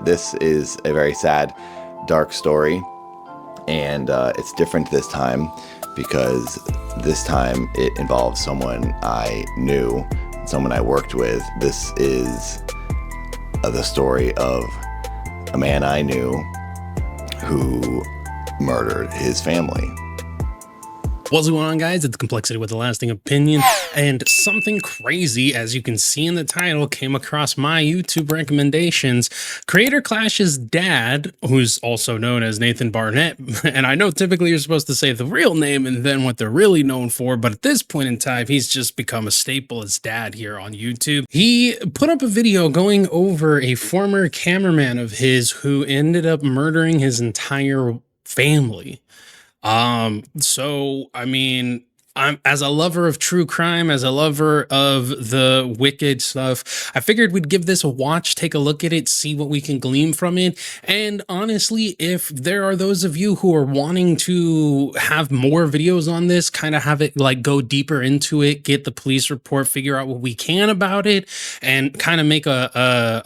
This is a very sad, dark story, and it's different this time because this time it involves someone I knew, someone I worked with. This is the story of a man I knew who murdered his family. What's going on, guys? It's Complexity with a Lasting Opinion, and something crazy, as you can see in the title, came across my YouTube recommendations. Creator Clash's dad, who's also known as Nathan Barnett, and I know typically you're supposed to say the real name and then what they're really known for, but at this point in time, he's just become a staple as dad here on YouTube. He put up a video going over a former cameraman of his who ended up murdering his entire family. So I mean, I'm, as a lover of true crime, as a lover of the wicked stuff, I figured we'd give this a watch, take a look at it, see what we can glean from it. And honestly, if there are those of you who are wanting to have more videos on this, kind of have it like go deeper into it, get the police report, figure out what we can about it, and kind of make a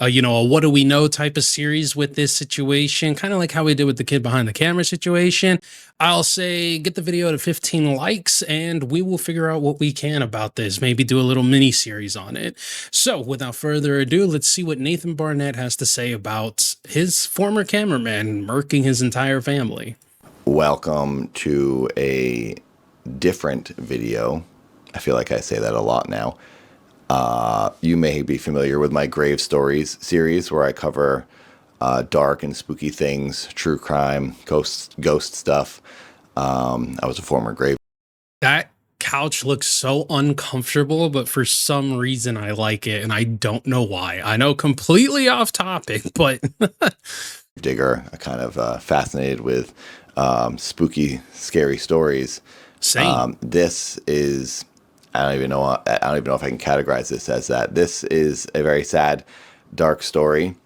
what do we know type of series with this situation, kind of like how we did with the kid behind the camera situation, I'll say get the video to 15 likes and we will figure out what we can about this, maybe do a little mini series on it. So without further ado, let's see what Nathan Barnett has to say about his former cameraman murking his entire family. Welcome to a different video. I feel like I say that a lot now. You may be familiar with my Grave Stories series where I cover dark and spooky things, true crime, ghost stuff. I was a former grave. That couch looks so uncomfortable, but for some reason I like it, and I don't know why. I know, completely off topic, but digger. I kind of fascinated with spooky, scary stories. Same. This is, I don't even know if I can categorize this as that. This is a very sad, dark story.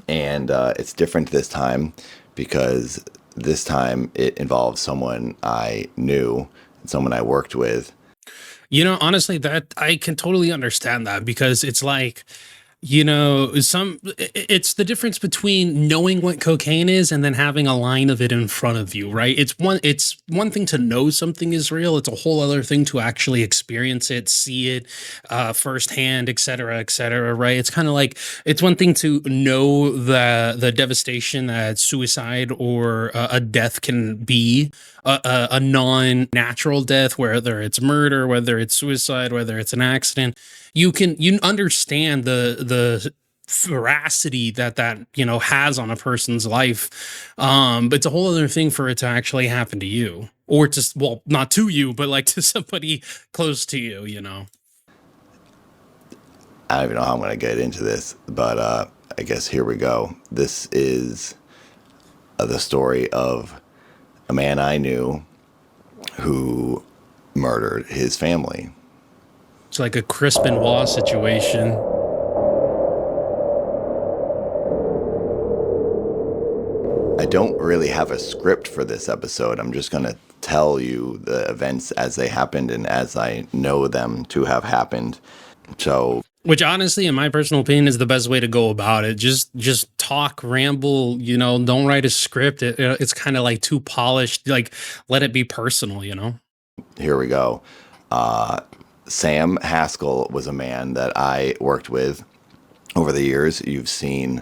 And it's different this time because this time it involves someone I knew, someone I worked with. You know, honestly, that I can totally understand that, because it's like, it's the difference between knowing what cocaine is and then having a line of it in front of you, right? It's one thing to know something is real. It's a whole other thing to actually experience it, see it firsthand, et cetera, right? It's kind of like, it's one thing to know the devastation that suicide or a death can be, a non-natural death, whether it's murder, whether it's suicide, whether it's an accident. You understand the veracity that has on a person's life. But it's a whole other thing for it to actually happen to you, or to, well, not to you, but like to somebody close to you, I don't even know how I'm going to get into this, but I guess here we go. This is the story of a man I knew who murdered his family. It's like a Chris Benoit situation. I don't really have a script for this episode. I'm just going to tell you the events as they happened and as I know them to have happened. So, which honestly, in my personal opinion, is the best way to go about it. Just talk, ramble, don't write a script. It's kind of like too polished. Like, let it be personal, Here we go. Sam Haskell was a man that I worked with over the years. You've seen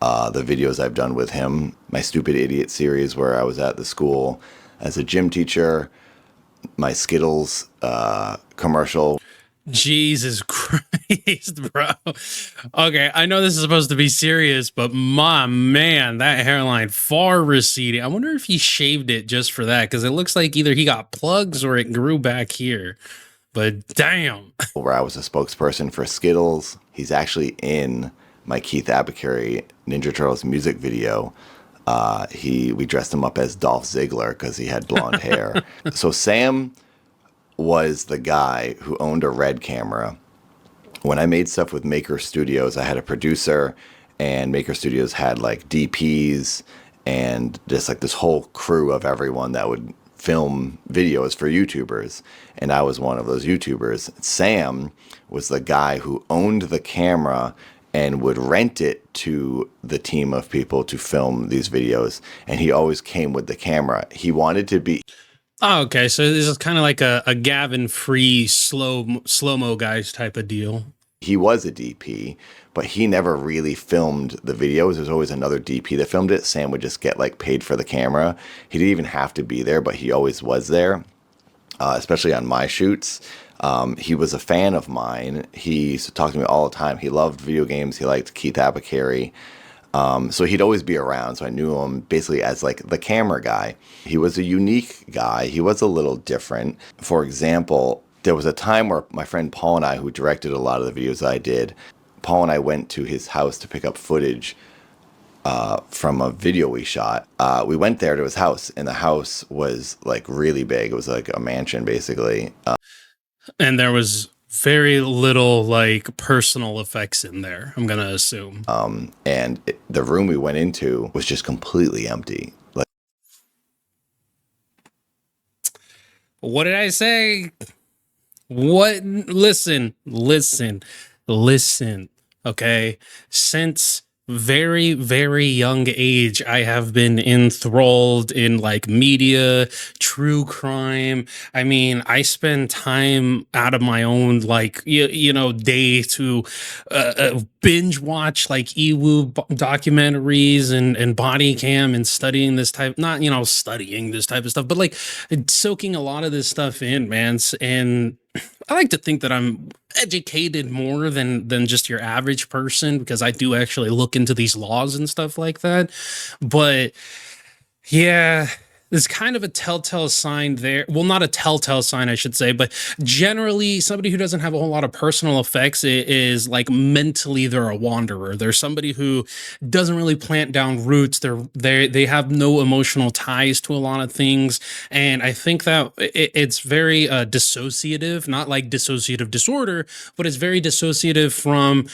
the videos I've done with him, my Stupid Idiot series where I was at the school as a gym teacher, my Skittles commercial. Jesus Christ, bro. Okay, I know this is supposed to be serious, but my man, that hairline far receding. I wonder if he shaved it just for that, because it looks like either he got plugs or it grew back here. But damn. Where I was a spokesperson for Skittles. He's actually in my Keith Abacary Ninja Turtles music video. We dressed him up as Dolph Ziggler because he had blonde hair. So Sam was the guy who owned a Red camera. When I made stuff with Maker Studios, I had a producer, and Maker Studios had like DPs and just like this whole crew of everyone that would film videos for YouTubers, and I was one of those YouTubers. Sam was the guy who owned the camera and would rent it to the team of people to film these videos. And he always came with the camera. He wanted to be, Oh, okay. So this is kind of like a Gavin free slow mo guys type of deal. he was a DP, but he never really filmed the videos. There's always another DP that filmed it. Sam would just get like paid for the camera. He didn't even have to be there, but he always was there, especially on my shoots. He was a fan of mine. He used to talk to me all the time. He loved video games. He liked Keith Apicary. So he'd always be around. So I knew him basically as like the camera guy. He was a unique guy. He was a little different. For example, there was a time where my friend Paul and I, who directed a lot of the videos I did, Paul and I went to his house to pick up footage from a video we shot. We went there to his house, and the house was like really big. It was like a mansion, basically. And there was very little like personal effects in there, I'm gonna assume. The room we went into was just completely empty. Like, What did I say? What? Listen. Okay. Since very young age, I have been enthralled in like media, true crime. I mean, I spend time out of my own like day to binge watch like documentaries and body cam and studying this type, not studying this type of stuff, but like soaking a lot of this stuff in, man. And I like to think that I'm educated more than just your average person, because I do actually look into these laws and stuff like that. But yeah, there's kind of a telltale sign there. Well, not a telltale sign, I should say, but generally somebody who doesn't have a whole lot of personal effects is like mentally they're a wanderer. They're somebody who doesn't really plant down roots. They have no emotional ties to a lot of things. And I think that it's very dissociative, not like dissociative disorder, but it's very dissociative from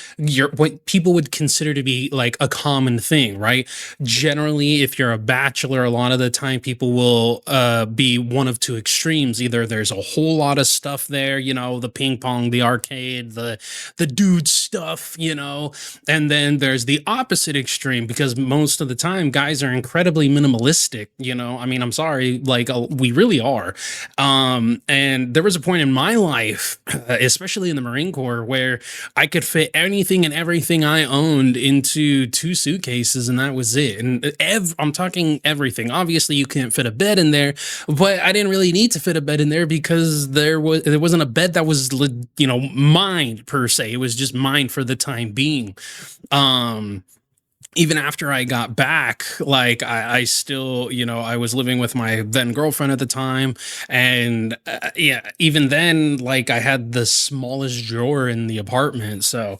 what people would consider to be like a common thing, right? Generally, if you're a bachelor, a lot of the time people will be one of two extremes. Either there's a whole lot of stuff there, the ping pong, the arcade, the dude stuff, and then there's the opposite extreme, because most of the time guys are incredibly minimalistic. I mean, I'm sorry, like we really are. And there was a point in my life, especially in the Marine Corps, where I could fit anything and everything I owned into 2 suitcases, and that was it. And I'm talking everything. Obviously, you can't fit a bed in there, but I didn't really need to fit a bed in there because there wasn't a bed that was mine per se. It was just mine for the time being. Even after I got back, like I still, I was living with my then girlfriend at the time. And yeah, even then, like I had the smallest drawer in the apartment. So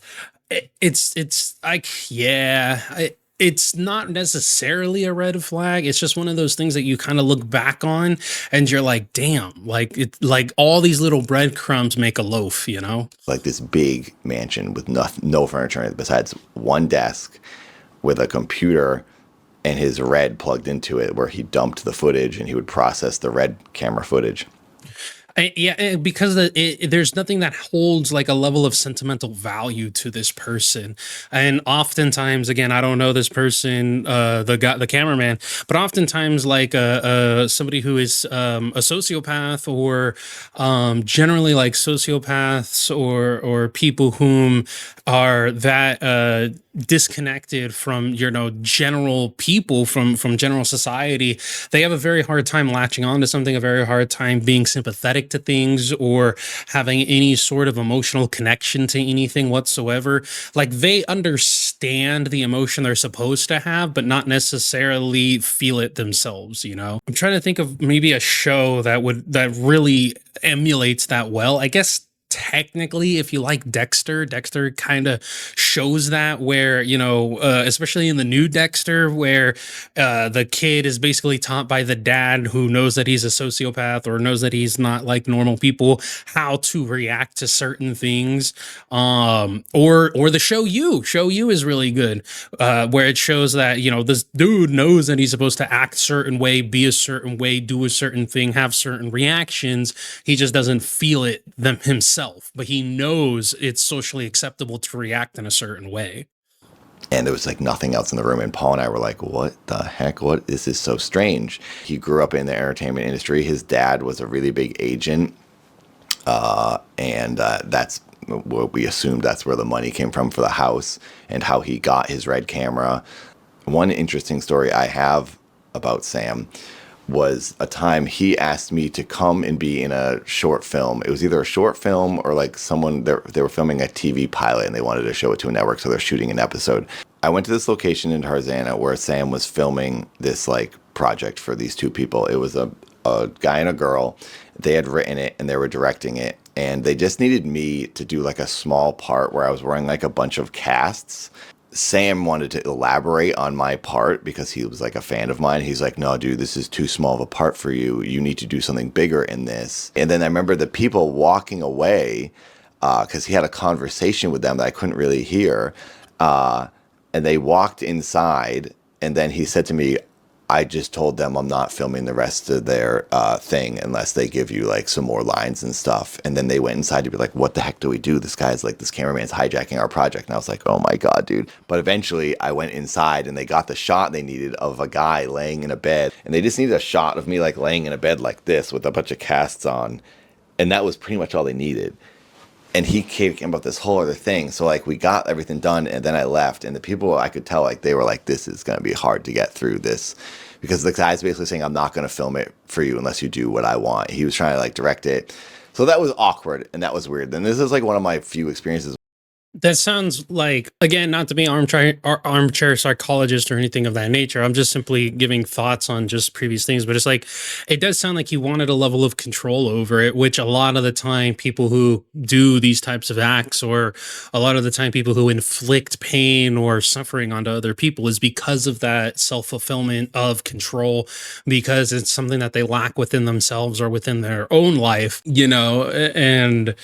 it's like, yeah, it's not necessarily a red flag. It's just one of those things that you kind of look back on and you're like, damn, like all these little breadcrumbs make a loaf, like this big mansion with no furniture in it besides one desk with a computer and his red plugged into it, where he dumped the footage and he would process the red camera footage. Yeah, because there's nothing that holds like a level of sentimental value to this person. And oftentimes, again, I don't know this person, the cameraman, but oftentimes like somebody who is a sociopath, or generally like sociopaths or people whom are that disconnected from general people, from general society, they have a very hard time latching on to something, a very hard time being sympathetic to things, or having any sort of emotional connection to anything whatsoever. Like they understand the emotion they're supposed to have, but not necessarily feel it themselves. I'm trying to think of maybe a show that really emulates that well. I guess technically, if you like Dexter kind of shows that, where especially in the new Dexter, where the kid is basically taught by the dad, who knows that he's a sociopath or knows that he's not like normal people, how to react to certain things. Or the show you is really good, where it shows that this dude knows that he's supposed to act a certain way, be a certain way, do a certain thing, have certain reactions. He just doesn't feel it them himself. himself, but he knows it's socially acceptable to react in a certain way. And there was like nothing else in the room. And Paul and I were like, what the heck? What? This is so strange. He grew up in the entertainment industry. His dad was a really big agent. And that's what we assumed, that's where the money came from for the house and how he got his red camera. One interesting story I have about Sam was a time he asked me to come and be in a short film. It was either a short film or like someone, they were filming a TV pilot and they wanted to show it to a network, so they're shooting an episode. I went to this location in Tarzana where Sam was filming this like project for these two people. It was a guy and a girl. They had written it and they were directing it. And they just needed me to do like a small part where I was wearing like a bunch of casts. Sam wanted to elaborate on my part because he was like a fan of mine. He's like, no, dude, this is too small of a part for you. You need to do something bigger in this. And then I remember the people walking away because he had a conversation with them that I couldn't really hear. And they walked inside and then he said to me, I just told them I'm not filming the rest of their thing unless they give you like some more lines and stuff. And then they went inside to be like, what the heck do we do? This guy's like, this cameraman's hijacking our project. And I was like, oh my God, dude. But eventually I went inside and they got the shot they needed of a guy laying in a bed. And they just needed a shot of me like laying in a bed like this with a bunch of casts on. And that was pretty much all they needed. And he came about this whole other thing. So like we got everything done and then I left and the people I could tell like they were like, this is going to be hard to get through this because the guy's basically saying, I'm not going to film it for you unless you do what I want. He was trying to like direct it. So that was awkward and that was weird. And this is like one of my few experiences. That sounds like, again, not to be armchair psychologist or anything of that nature. I'm just simply giving thoughts on just previous things. But it's like, it does sound like you wanted a level of control over it, which a lot of the time people who do these types of acts, or a lot of the time people who inflict pain or suffering onto other people, is because of that self-fulfillment of control, because it's something that they lack within themselves or within their own life, and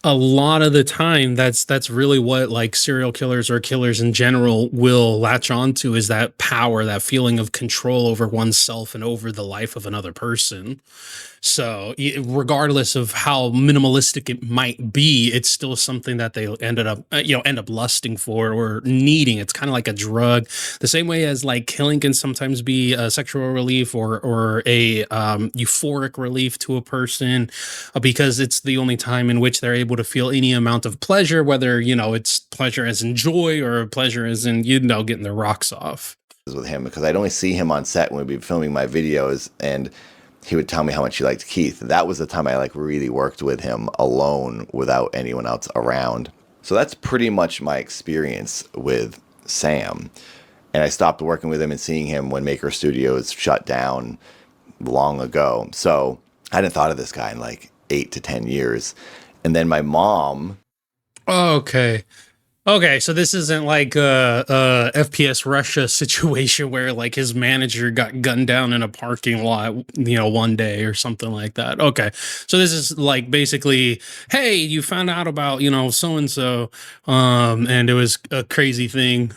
a lot of the time that's really what like serial killers or killers in general will latch onto, is that power, that feeling of control over oneself and over the life of another person. So regardless of how minimalistic it might be, it's still something that they end up lusting for or needing. It's kind of like a drug, the same way as like killing can sometimes be a sexual relief or a euphoric relief to a person, because it's the only time in which they're able to feel any amount of pleasure, whether it's pleasure as in joy or pleasure as in getting their rocks off. With him because I'd only see him on set when we'd be filming my videos and he would tell me how much he liked Keith. That was the time I like really worked with him alone without anyone else around. So that's pretty much my experience with Sam. And I stopped working with him and seeing him when Maker Studios shut down long ago. So I hadn't thought of this guy in like 8 to 10 years. And then my mom. Okay, so this isn't like a FPS Russia situation where like his manager got gunned down in a parking lot, one day or something like that. Okay, so this is like basically, hey, you found out about so and so, and it was a crazy thing.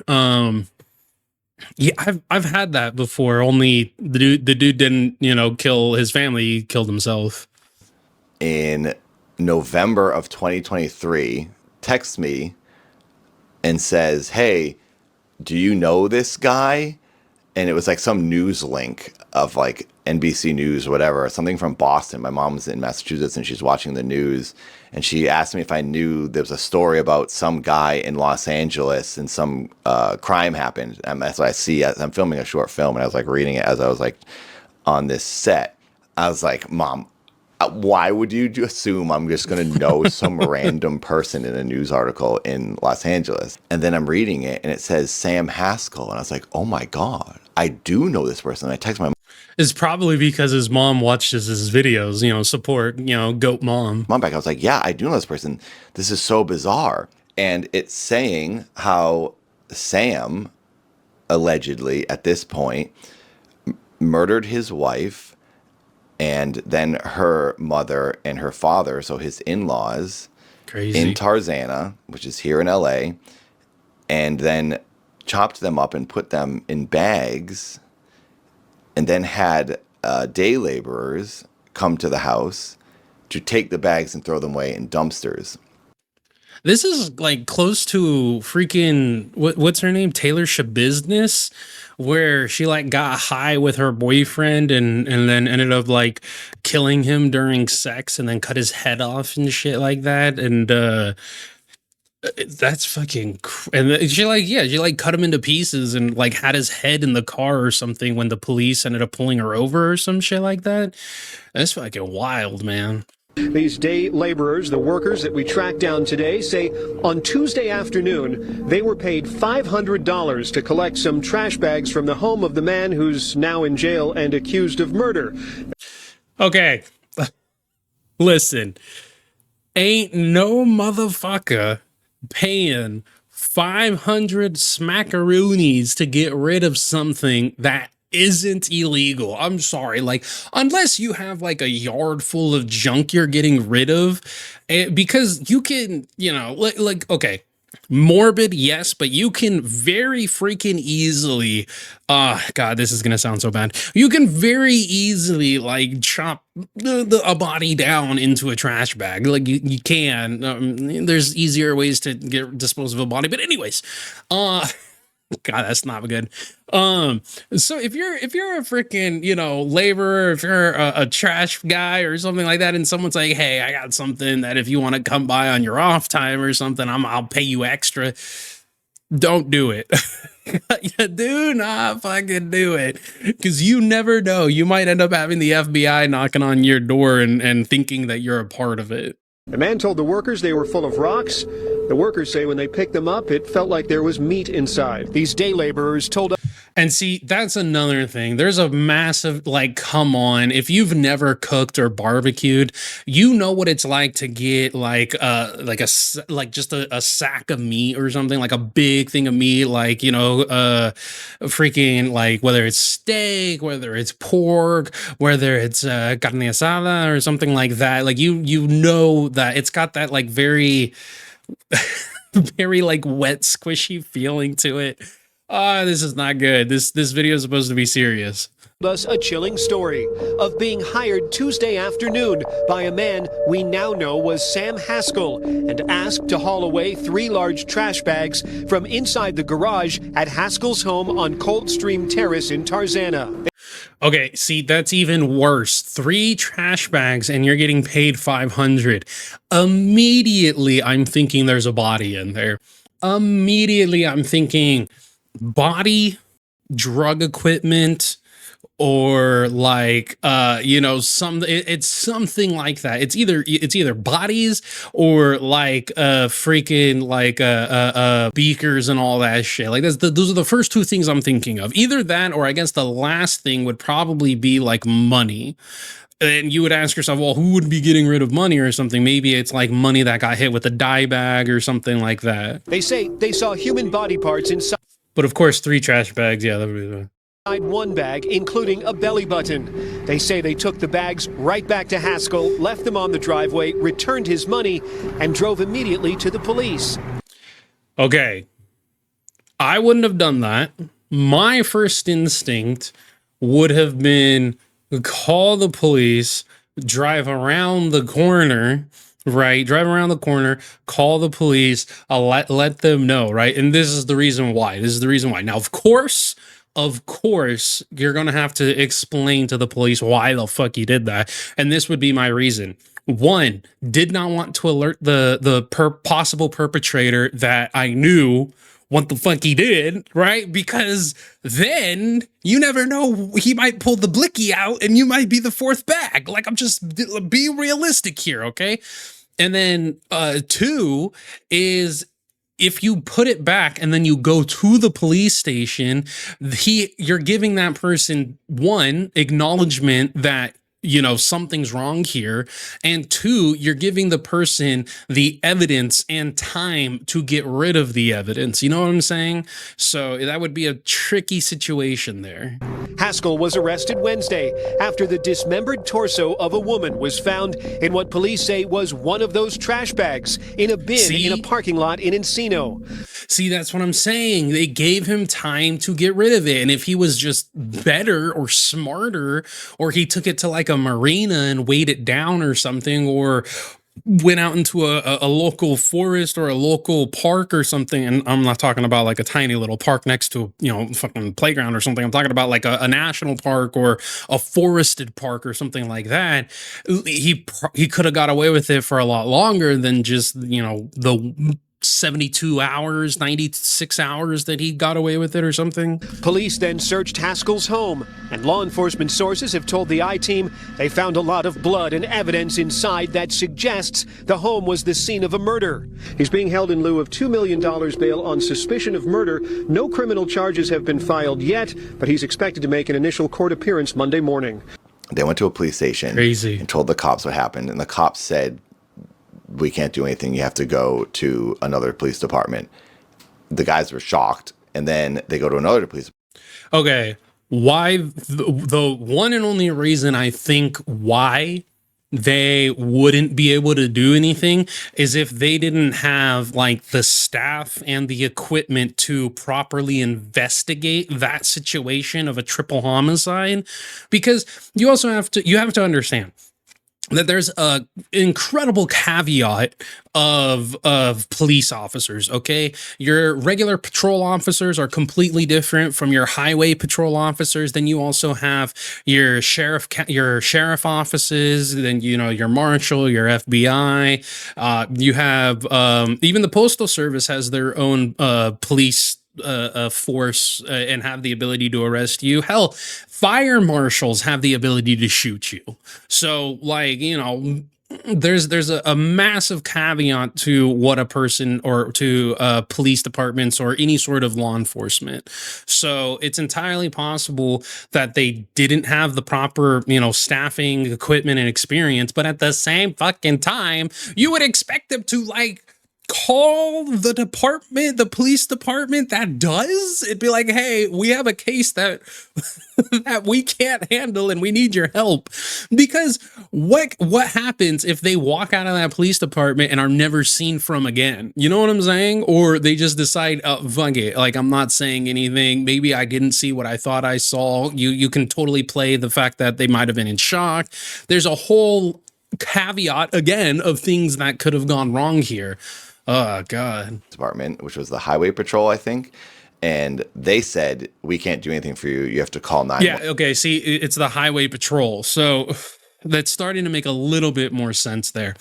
Yeah, I've had that before. Only the dude didn't kill his family; he killed himself. In November of 2023, texts me and says, hey, do you know this guy? And it was like some news link of like NBC News or whatever, something from Boston. My mom's in Massachusetts and she's watching the news. And she asked me if I knew there was a story about some guy in Los Angeles and some crime happened. And that's what I see. I'm filming a short film and I was like reading it as I was like on this set. I was like, Mom, why would you assume I'm just going to know some random person in a news article in Los Angeles? And then I'm reading it and it says Sam Haskell. And I was like, oh my God, I do know this person. And I text my mom. It's probably because his mom watches his videos, support, goat mom. Mom back. I was like, yeah, I do know this person. This is so bizarre. And it's saying how Sam allegedly at this point murdered his wife, and then her mother and her father, so his in-laws, crazy, in Tarzana, which is here in LA, and then chopped them up and put them in bags, and then had day laborers come to the house, to take the bags and throw them away in dumpsters. This is like close to freaking what's her name, Taylor Shabizzness, where she like got high with her boyfriend and then ended up like killing him during sex and then cut his head off and shit like that. And that's fucking and she like, yeah, she like cut him into pieces and like had his head in the car or something when the police ended up pulling her over or some shit like that. That's fucking wild, man. These day laborers, the workers that we tracked down today, say on Tuesday afternoon they were paid $500 to collect some trash bags from the home of the man who's now in jail and accused of murder. Okay, listen, ain't no motherfucker paying 500 smackaroonies to get rid of something that isn't illegal. I'm sorry, like, unless you have like a yard full of junk you're getting rid of, because you can, you know, like okay, morbid, yes, but you can very freaking easily, God, this is gonna sound so bad. You can very easily like chop a body down into a trash bag. Like you can. There's easier ways to dispose of a body, but anyways, God, that's not good. So if you're a freaking, you know, laborer, if you're a trash guy or something like that, and someone's like, hey, I got something that if you want to come by on your off time or something, I'll pay you extra. Don't do it. You do not fucking do it, because you never know. You might end up having the FBI knocking on your door and thinking that you're a part of it. The man told the workers they were full of rocks. The workers say when they picked them up, it felt like there was meat inside. These day laborers told us. And see, that's another thing. There's a massive, like, come on. If you've never cooked or barbecued, you know what it's like to get like just a sack of meat or something, like a big thing of meat, like, you know, freaking, like, whether it's steak, whether it's pork, whether it's carne asada or something like that. Like, you know that it's got that like very, very like wet, squishy feeling to it. This is not good. This video is supposed to be serious. Us a chilling story of being hired Tuesday afternoon by a man we now know was Sam Haskell and asked to haul away 3 large trash bags from inside the garage at Haskell's home on Coldstream Terrace in Tarzana. Okay, see, that's even worse. 3 trash bags and you're getting paid $500. Immediately, I'm thinking there's a body in there. Immediately, I'm thinking body, drug equipment, or like you know, it's something like that. It's either bodies or like freaking like beakers and all that shit. Like those are the first 2 things I'm thinking of. Either that, or I guess the last thing would probably be like money. And you would ask yourself, well, who would be getting rid of money or something? Maybe it's like money that got hit with a dye bag or something like that. They say they saw human body parts inside. But of course, 3 trash bags. Yeah, that would be one bag, including a belly button. They say they took the bags right back to Haskell, left them on the driveway, returned his money, and drove immediately to the police. Okay. I wouldn't have done that. My first instinct would have been call the police, drive around the corner, right? Drive around the corner, call the police, let them know, right? And this is the reason why. This is the reason why. Now, of course, you're going to have to explain to the police why the fuck you did that. And this would be my reason. 1, did not want to alert the possible perpetrator that I knew what the fuck he did, right? Because then you never know, he might pull the blicky out and you might be the 4th bag. Like, I'm just being realistic here, okay? And then 2 is, if you put it back and then you go to the police station, you're giving that person, 1, acknowledgement that, you know, something's wrong here, and 2, you're giving the person the evidence and time to get rid of the evidence. You know what I'm saying? So that would be a tricky situation there. Haskell was arrested Wednesday after the dismembered torso of a woman was found in what police say was one of those trash bags in a bin in a parking lot in Encino. See, that's what I'm saying. They gave him time to get rid of it. And if he was just better or smarter, or he took it to like a marina and weighed it down or something, or went out into a local forest or a local park or something, and I'm not talking about like a tiny little park next to, fucking playground or something. I'm talking about like a national park or a forested park or something like that. He could have got away with it for a lot longer than just, the 72 hours, 96 hours that he got away with it or something. Police then searched Haskell's home, and law enforcement sources have told the I-Team they found a lot of blood and evidence inside that suggests the home was the scene of a murder. He's being held in lieu of $2 million bail on suspicion of murder. No criminal charges have been filed yet, but he's expected to make an initial court appearance Monday morning. They went to a police station and told the cops what happened, and the cops said, "We can't do anything. You have to go to another police department." The guys were shocked, and then they go to another police. Okay, why the one and only reason I think why they wouldn't be able to do anything is if they didn't have like the staff and the equipment to properly investigate that situation of a triple homicide. Because you have to understand that there's a incredible caveat of police officers. Okay, your regular patrol officers are completely different from your highway patrol officers. Then you also have your sheriff offices. Then your marshal, your FBI. You have even the postal service has their own police force and have the ability to arrest you. Hell, fire marshals have the ability to shoot you. So like, there's a massive caveat to what a person or to police departments or any sort of law enforcement. So it's entirely possible that they didn't have the proper, staffing, equipment, and experience. But at the same fucking time, you would expect them to like call the police department that does. It'd be like, hey, we have a case that that we can't handle and we need your help. Because what happens if they walk out of that police department and are never seen from again? You know what I'm saying? Or they just decide, fuck it, like, I'm not saying anything. Maybe I didn't see what I thought I saw. You can totally play the fact that they might have been in shock. There's a whole caveat again of things that could have gone wrong here. Oh God. Department, which was the highway patrol, I think. And they said, "We can't do anything for you. You have to call 911." Yeah, okay. See, it's the highway patrol. So that's starting to make a little bit more sense there.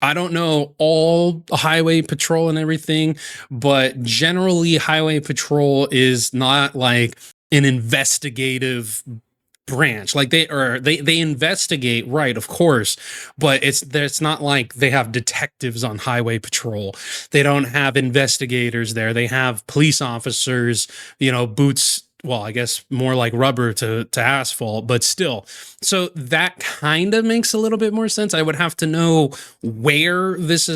I don't know all highway patrol and everything, but generally highway patrol is not like an investigative branch. Like they investigate, right, of course, but it's not like they have detectives on highway patrol. They don't have investigators there. They have police officers, boots, well, I guess more like rubber to asphalt, but still. So that kind of makes a little bit more sense. I would have to know where this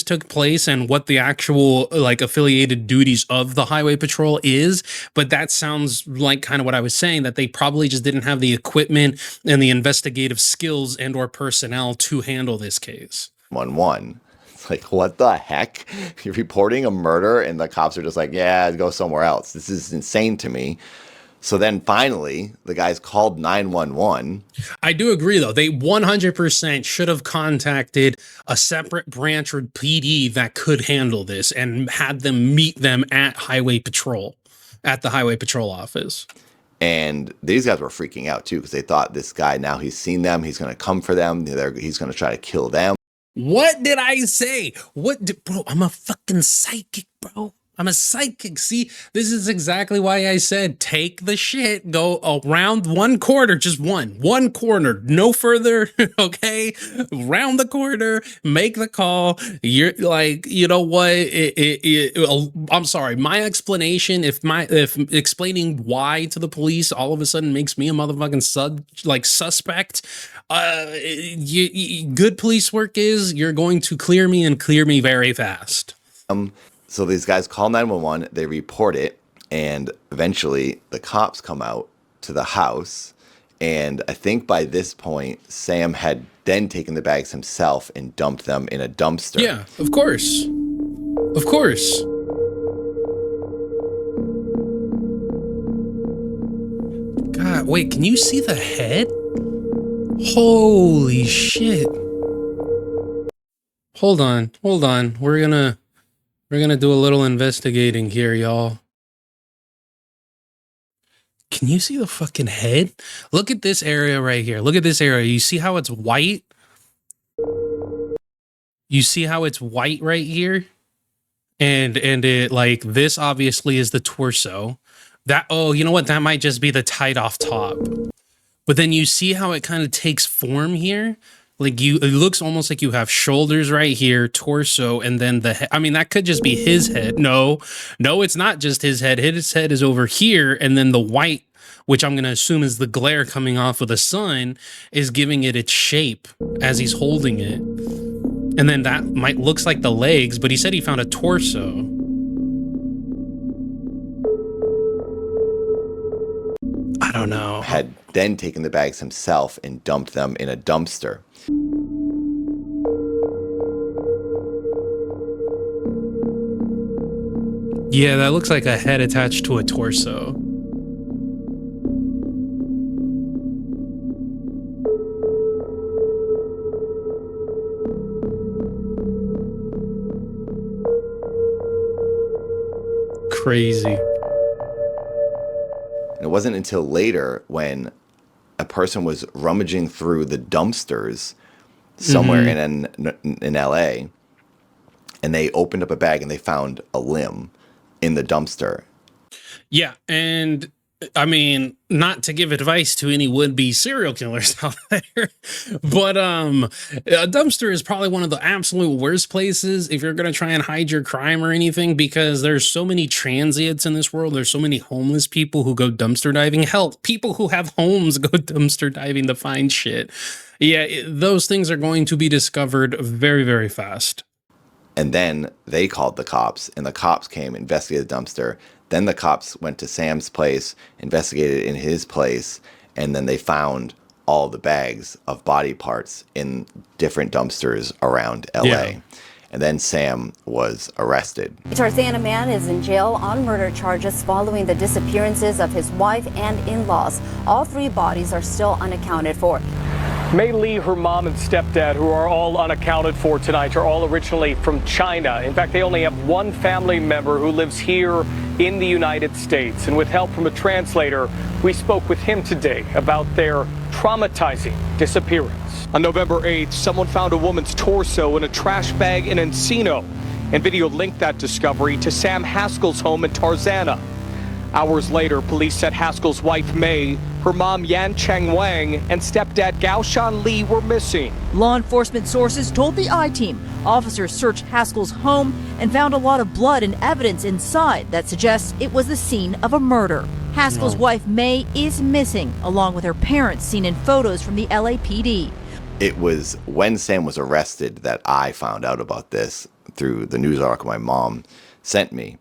took place and what the actual like affiliated duties of the highway patrol is. But that sounds like kind of what I was saying, that they probably just didn't have the equipment and the investigative skills and or personnel to handle this case. 911. Like, what the heck? You're reporting a murder and the cops are just like, yeah, go somewhere else. This is insane to me. So then finally, the guys called 911. I do agree, though. They 100% should have contacted a separate branch or PD that could handle this and had them meet them at the highway patrol office. And these guys were freaking out, too, because they thought this guy, now he's seen them, he's going to come for them, he's going to try to kill them. What did I say? Bro, I'm a fucking psychic, bro. I'm a psychic. See, this is exactly why I said take the shit, go around one corner, just one corner, no further, okay? Round the corner, make the call. You're like, you know what? I'm sorry. My explanation, if explaining why to the police all of a sudden makes me a motherfucking suspect, good police work is you're going to clear me and clear me very fast. So these guys call 911, they report it, and eventually the cops come out to the house. And I think by this point, Sam had then taken the bags himself and dumped them in a dumpster. Yeah, of course. Of course. God, wait, can you see the head? Holy shit. Hold on. We're gonna do a little investigating here, y'all. Can you see the fucking head? Look at this area right here. Look at this area. You see how it's white? You see how it's white right here? And it, like, this obviously is the torso. That, oh, you know what? That might just be the tied off top. But then you see how it kind of takes form here? Like, it looks almost like you have shoulders right here, torso, and then the head. I mean, that could just be his head. No, it's not just his head. His head is over here, and then the white, which I'm going to assume is the glare coming off of the sun, is giving it its shape as he's holding it. And then that looks like the legs, but he said he found a torso. I don't know. Had then taken the bags himself and dumped them in a dumpster. Yeah, that looks like a head attached to a torso. Crazy. And it wasn't until later when a person was rummaging through the dumpsters somewhere in LA, and they opened up a bag and they found a limb in the dumpster. Yeah, and I mean, not to give advice to any would-be serial killers out there, but a dumpster is probably one of the absolute worst places if you're going to try and hide your crime or anything, because there's so many transients in this world. There's so many homeless people who go dumpster diving. Hell, people who have homes go dumpster diving to find shit. Yeah, those things are going to be discovered very, very fast. And then they called the cops, and the cops came, investigated the dumpster. Then the cops went to Sam's place, investigated in his place, and then they found all the bags of body parts in different dumpsters around LA. Yeah. And then Sam was arrested. A Tarzana man is in jail on murder charges following the disappearances of his wife and in-laws. All three bodies are still unaccounted for. Mei Li, her mom and stepdad, who are all unaccounted for tonight, are all originally from China. In fact, they only have one family member who lives here in the United States. And with help from a translator, we spoke with him today about their traumatizing disappearance. On November 8th, someone found a woman's torso in a trash bag in Encino, and video linked that discovery to Sam Haskell's home in Tarzana. Hours later, police said Haskell's wife, Mei, her mom, Yan Cheng Wang, and stepdad, Gao Shan Li, were missing. Law enforcement sources told the I-Team officers searched Haskell's home and found a lot of blood and evidence inside that suggests it was the scene of a murder. Haskell's wife, Mei, is missing, along with her parents seen in photos from the LAPD. It was when Sam was arrested that I found out about this through the news article my mom sent me.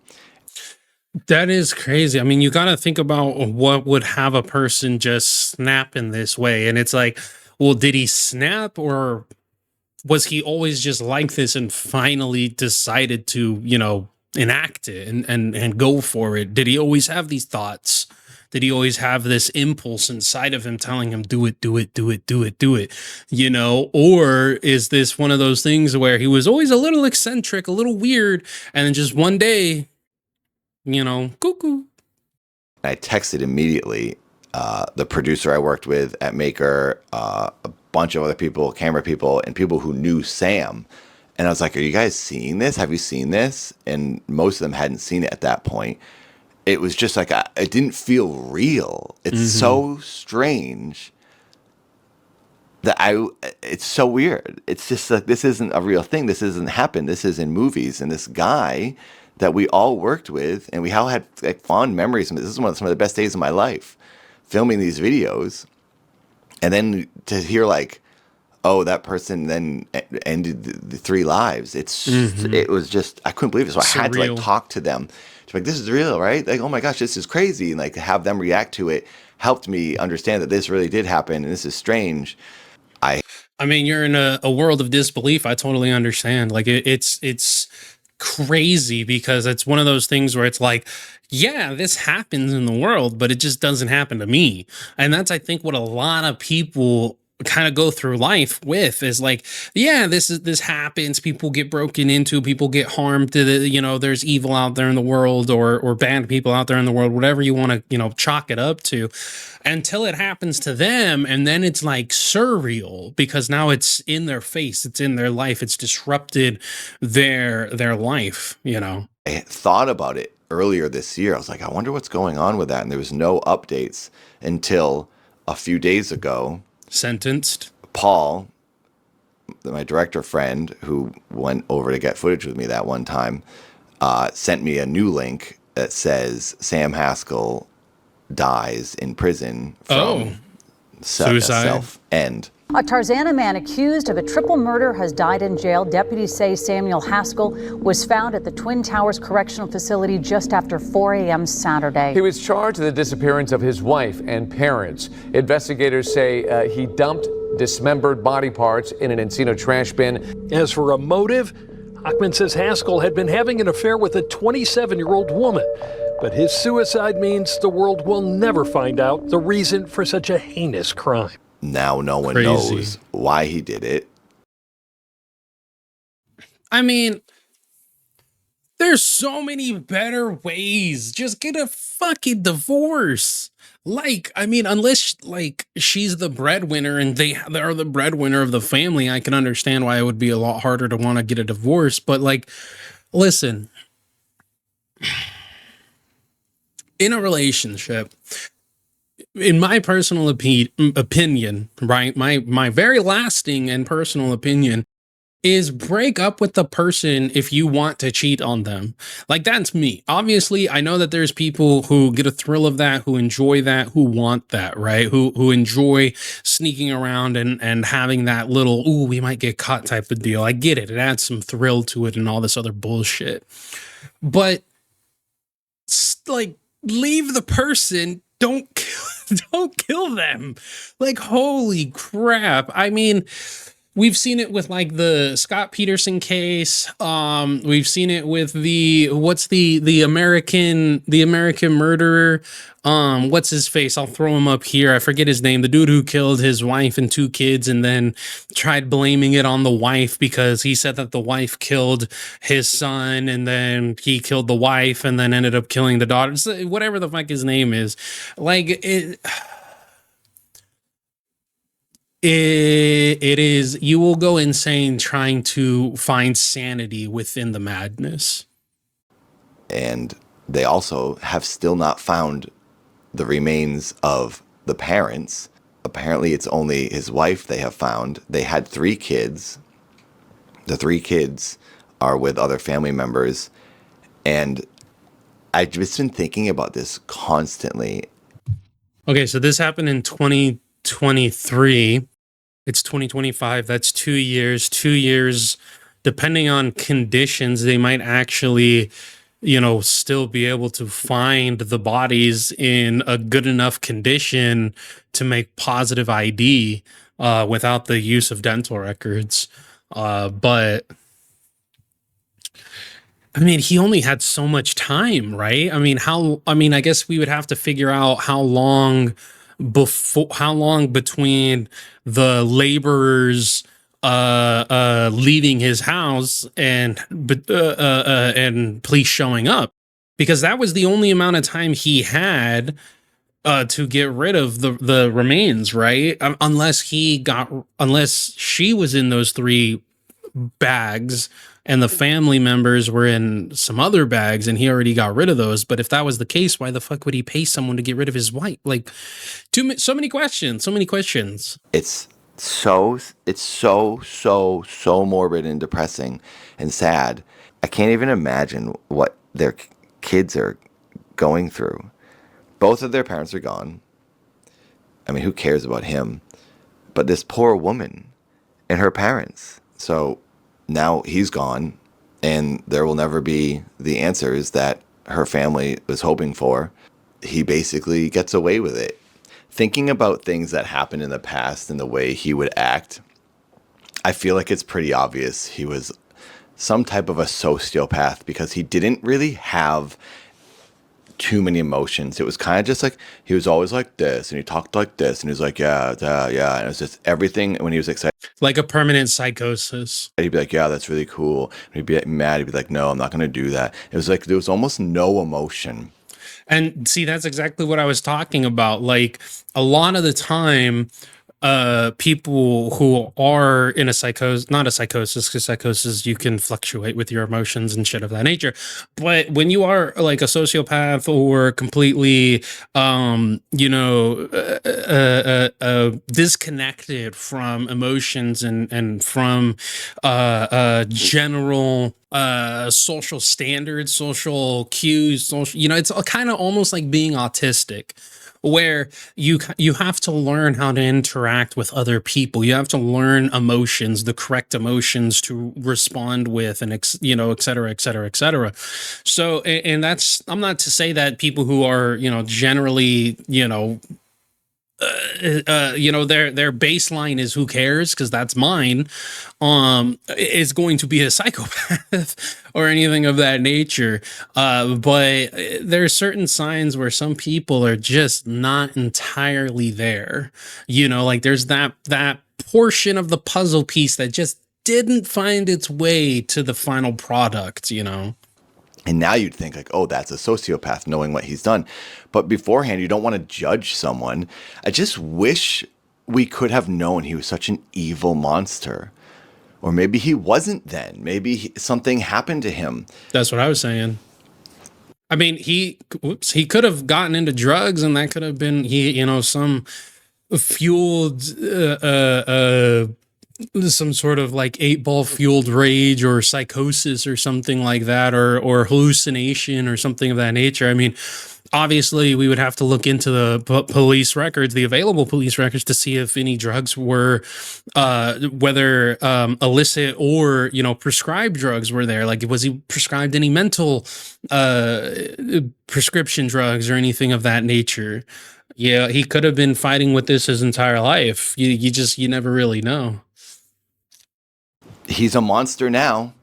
That is crazy. I mean, you got to think about what would have a person just snap in this way. And it's like, well, did he snap, or was he always just like this and finally decided to, enact it and go for it? Did he always have these thoughts? Did he always have this impulse inside of him telling him, do it, do it, do it, do it, do it? Or is this one of those things where he was always a little eccentric, a little weird, and then just one day, cuckoo. I texted immediately the producer I worked with at Maker, a bunch of other people, camera people, and people who knew Sam. And I was like, are you guys seeing this? Have you seen this? And most of them hadn't seen it at that point. It was just like, it didn't feel real. It's so strange that it's so weird. It's just like, this isn't a real thing. This isn't happened. This is in movies. And this guy that we all worked with, and we all had fond memories. This is some of the best days of my life, filming these videos. And then to hear oh, that person then ended the three lives. It was just, I couldn't believe it. So I had to talk to them She's like, this is real, right? Like, oh my gosh, this is crazy. And like to have them react to it helped me understand that this really did happen and this is strange. I mean, you're in a world of disbelief. I totally understand. Like it's crazy because it's one of those things where it's like, yeah, this happens in the world, but it just doesn't happen to me. And that's, I think, what a lot of people kind of go through life with is like, yeah, this happens. People get broken into, people get harmed to there's evil out there in the world or bad people out there in the world, whatever you want to, chalk it up to, until it happens to them. And then it's like surreal because now it's in their face. It's in their life. It's disrupted their life, I thought about it earlier this year. I was like, I wonder what's going on with that. And there was no updates until a few days ago. Sentenced. Paul, my director friend who went over to get footage with me that one time, sent me a new link that says Sam Haskell dies in prison from suicide. Self-end. A Tarzana man accused of a triple murder has died in jail. Deputies say Samuel Haskell was found at the Twin Towers Correctional Facility just after 4 a.m. Saturday. He was charged with the disappearance of his wife and parents. Investigators say he dumped dismembered body parts in an Encino trash bin. As for a motive, Hochman says Haskell had been having an affair with a 27-year-old woman. But his suicide means the world will never find out the reason for such a heinous crime. Now no one Crazy. knows why he did it. I mean, there's so many better ways. Just get a fucking divorce. Like, I mean, unless like she's the breadwinner and they're the breadwinner of the family, I can understand why it would be a lot harder to want to get a divorce. But like, listen, in a relationship, in my personal opinion, right? My very lasting and personal opinion is break up with the person if you want to cheat on them. Like, that's me. Obviously, I know that there's people who get a thrill of that, who enjoy that, who want that, right? Who enjoy sneaking around and having that little, ooh, we might get caught type of deal. I get it. It adds some thrill to it and all this other bullshit. But like, leave the person. Don't kill them. Like, holy crap. I mean, we've seen it with like the Scott Peterson case. We've seen it with the American murderer. What's his face? I'll throw him up here. I forget his name. The dude who killed his wife and 2 kids and then tried blaming it on the wife because he said that the wife killed his son and then he killed the wife and then ended up killing the daughter. So whatever the fuck his name is. Like, it is, you will go insane trying to find sanity within the madness. And they also have still not found the remains of the parents. Apparently it's only his wife they have found. They had 3 kids. The 3 kids are with other family members. And I've just been thinking about this constantly. Okay, so this happened in 2023. It's 2025. That's 2 years. 2 years, depending on conditions, they might actually, still be able to find the bodies in a good enough condition to make positive ID without the use of dental records. But I mean, he only had so much time, right? I mean, I guess we would have to figure out how long between the laborers leaving his house and police showing up, because that was the only amount of time he had to get rid of the remains, right? Unless she was in those 3 bags and the family members were in some other bags and he already got rid of those. But if that was the case, why the fuck would he pay someone to get rid of his wife? Like, so many questions. It's so morbid and depressing and sad. I can't even imagine what their kids are going through. Both of their parents are gone. I mean, who cares about him? But this poor woman and her parents. So now he's gone and there will never be the answers that her family was hoping for. He basically gets away with it. Thinking about things that happened in the past and the way he would act, I feel like it's pretty obvious he was some type of a sociopath, because he didn't really have too many emotions. It was kind of just like, he was always like this, and he talked like this, and he was like, yeah, yeah. And it was just everything. When he was excited, like a permanent psychosis. he'd be like, yeah, that's really cool. And he'd be mad. He'd be like, no, I'm not going to do that. It was like, there was almost no emotion. And see, that's exactly what I was talking about. Like, a lot of the time, people who are in a psychosis, not a psychosis, because psychosis, you can fluctuate with your emotions and shit of that nature. But when you are like a sociopath or completely, disconnected from emotions and from general social standards, social cues, social, it's kind of almost like being autistic, where you have to learn how to interact with other people. You have to learn emotions, the correct emotions to respond with, and et cetera, et cetera, et cetera. So, and that's, I'm not to say that people who are, generally, their baseline is who cares, because that's mine, is going to be a psychopath or anything of that nature. But there are certain signs where some people are just not entirely there. Like there's that portion of the puzzle piece that just didn't find its way to the final product, And now you'd think like, oh, that's a sociopath, knowing what he's done. But beforehand, you don't want to judge someone. I just wish we could have known he was such an evil monster. Or maybe he wasn't then. Maybe something happened to him. That's what I was saying. I mean, he could have gotten into drugs, and that could have been some fueled some sort of like 8-ball fueled rage or psychosis or something like that, or hallucination or something of that nature. I mean, obviously we would have to look into the police records, the available police records, to see if any drugs were, whether illicit or, prescribed drugs were there. Like, was he prescribed any mental prescription drugs or anything of that nature? Yeah, he could have been fighting with this his entire life. You never really know. He's a monster now.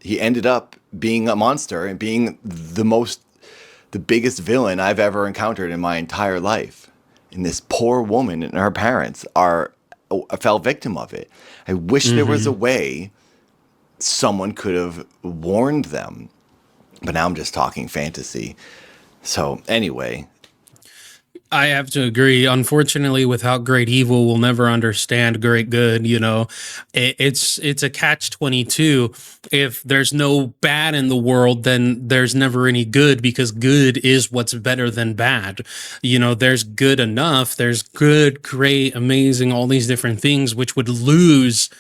He ended up being a monster and being the biggest villain I've ever encountered in my entire life. And this poor woman and her parents fell victim of it. I wish there was a way someone could have warned them. But now I'm just talking fantasy. So anyway, I have to agree. Unfortunately, without great evil, we'll never understand great good. It's a catch-22. If there's no bad in the world, then there's never any good, because good is what's better than bad. There's good enough. There's good, great, amazing, all these different things, which would lose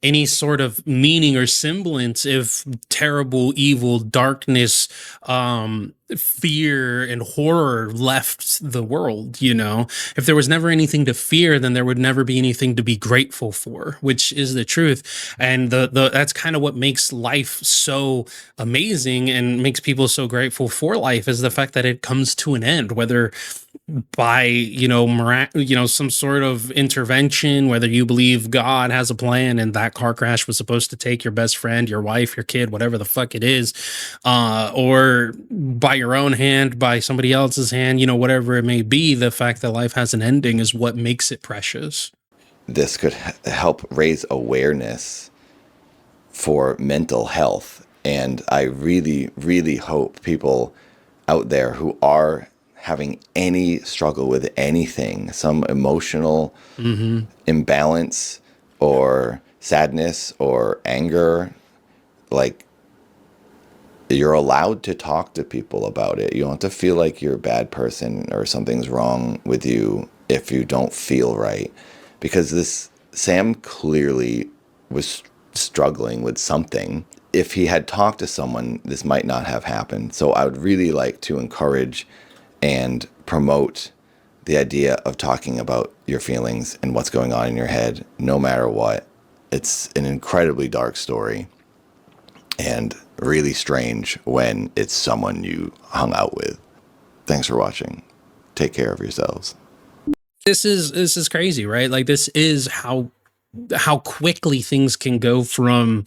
any sort of meaning or semblance if terrible, evil, darkness, fear and horror left the world. If there was never anything to fear, then there would never be anything to be grateful for, which is the truth. And that's kind of what makes life so amazing and makes people so grateful for life, is the fact that it comes to an end, whether by some sort of intervention, whether you believe God has a plan and that car crash was supposed to take your best friend, your wife, your kid, whatever the fuck it is, or by your own hand, by somebody else's hand, whatever it may be, the fact that life has an ending is what makes it precious. This could help raise awareness for mental health. And I really, really hope people out there who are having any struggle with anything, some emotional imbalance or sadness or anger, like, you're allowed to talk to people about it. You don't have to feel like you're a bad person or something's wrong with you if you don't feel right. Because this Sam clearly was struggling with something. If he had talked to someone, this might not have happened. So I would really like to encourage and promote the idea of talking about your feelings and what's going on in your head, no matter what. It's an incredibly dark story. and really strange when it's someone you hung out with. Thanks for watching. Take care of yourselves. This is crazy, right? Like, this is how quickly things can go from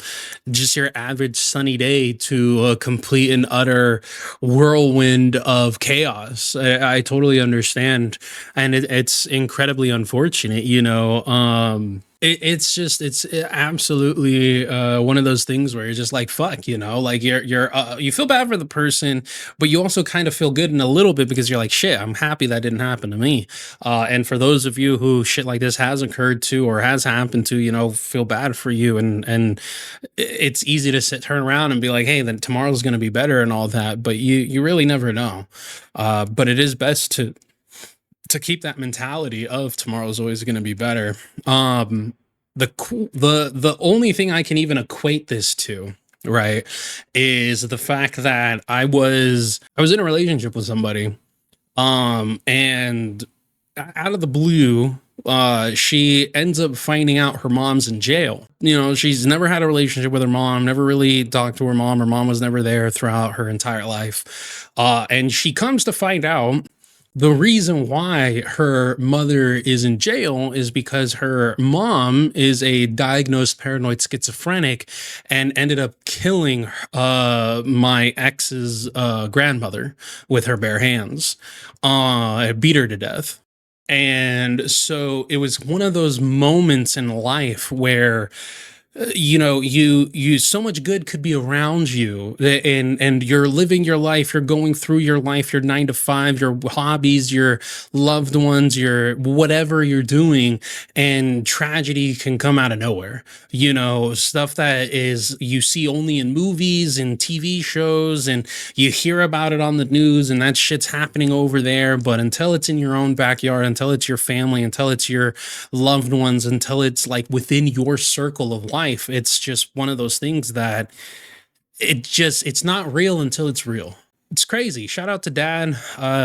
just your average sunny day to a complete and utter whirlwind of chaos. I totally understand, and it's incredibly unfortunate, you know. It's absolutely one of those things where you're just like, fuck, you know, like you feel bad for the person, but you also kind of feel good in a little bit because you're like, shit, I'm happy that didn't happen to me. And for those of you who shit like this has occurred to or has happened to, you know, feel bad for you. And it's easy to turn around and be like, hey, then tomorrow's going to be better and all that. But you really never know. But it is best to keep that mentality of tomorrow's always going to be better. The only thing I can even equate this to, right, is the fact that I was in a relationship with somebody, and out of the blue, she ends up finding out her mom's in jail. You know, she's never had a relationship with her mom, never really talked to her mom. Her mom was never there throughout her entire life. And she comes to find out the reason why her mother is in jail is because her mom is a diagnosed paranoid schizophrenic and ended up killing my ex's grandmother with her bare hands. Beat her to death. And so it was one of those moments in life where you know, you so much good could be around you, and you're living your life, you're going through your life, your 9 to 5, your hobbies, your loved ones, your whatever you're doing, and tragedy can come out of nowhere. You know, stuff that is you see only in movies and TV shows, and you hear about it on the news, and that shit's happening over there. But until it's in your own backyard, until it's your family, until it's your loved ones, until it's like within your circle of life, it's just one of those things that it's not real until it's real. It's crazy. Shout out to dad.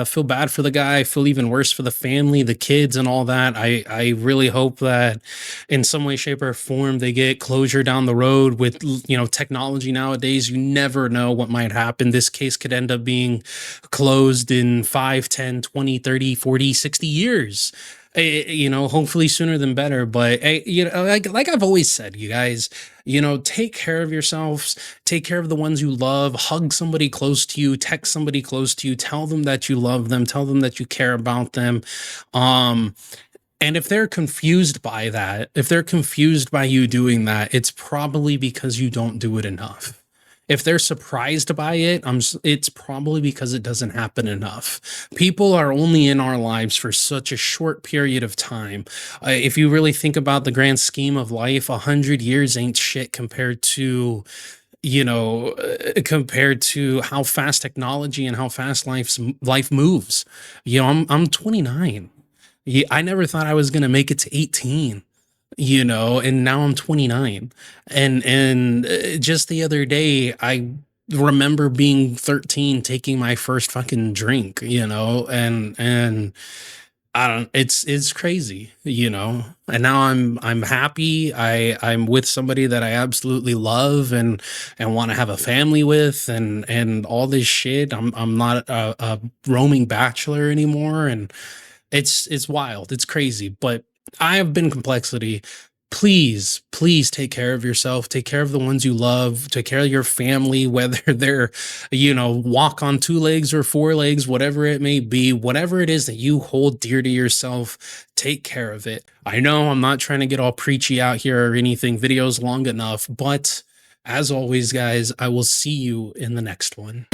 Feel bad for the guy. Feel even worse for the family, the kids, and all that. I really hope that in some way, shape, or form they get closure down the road. With, you know, technology nowadays, you never know what might happen. This case could end up being closed in 5, 10, 20, 30, 40, 60 years. You know, hopefully sooner than better. But you know, like I've always said, you guys, you know, take care of yourselves, take care of the ones you love, hug somebody close to you, text somebody close to you, tell them that you love them, tell them that you care about them. And if they're confused by that, if they're confused by you doing that, it's probably because you don't do it enough. If they're surprised by it, it's probably because it doesn't happen enough. People are only in our lives for such a short period of time. If you really think about the grand scheme of life, 100 years ain't shit compared to, you know, compared to how fast technology and how fast life moves. You know, I'm 29. I never thought I was going to make it to 18. You know, and now I'm 29, and just the other day I remember being 13 taking my first fucking drink, you know, and I don't, it's crazy, you know. And now I'm happy. I'm with somebody that I absolutely love and want to have a family with, and all this shit. I'm not a roaming bachelor anymore, and it's wild, it's crazy. But I have been Kmplxity. Please take care of yourself, take care of the ones you love, take care of your family, whether they're, you know, walk on 2 legs or 4 legs, whatever it may be, whatever it is that you hold dear to yourself, take care of it. I know I'm not trying to get all preachy out here or anything, video's long enough, but as always, guys, I will see you in the next one.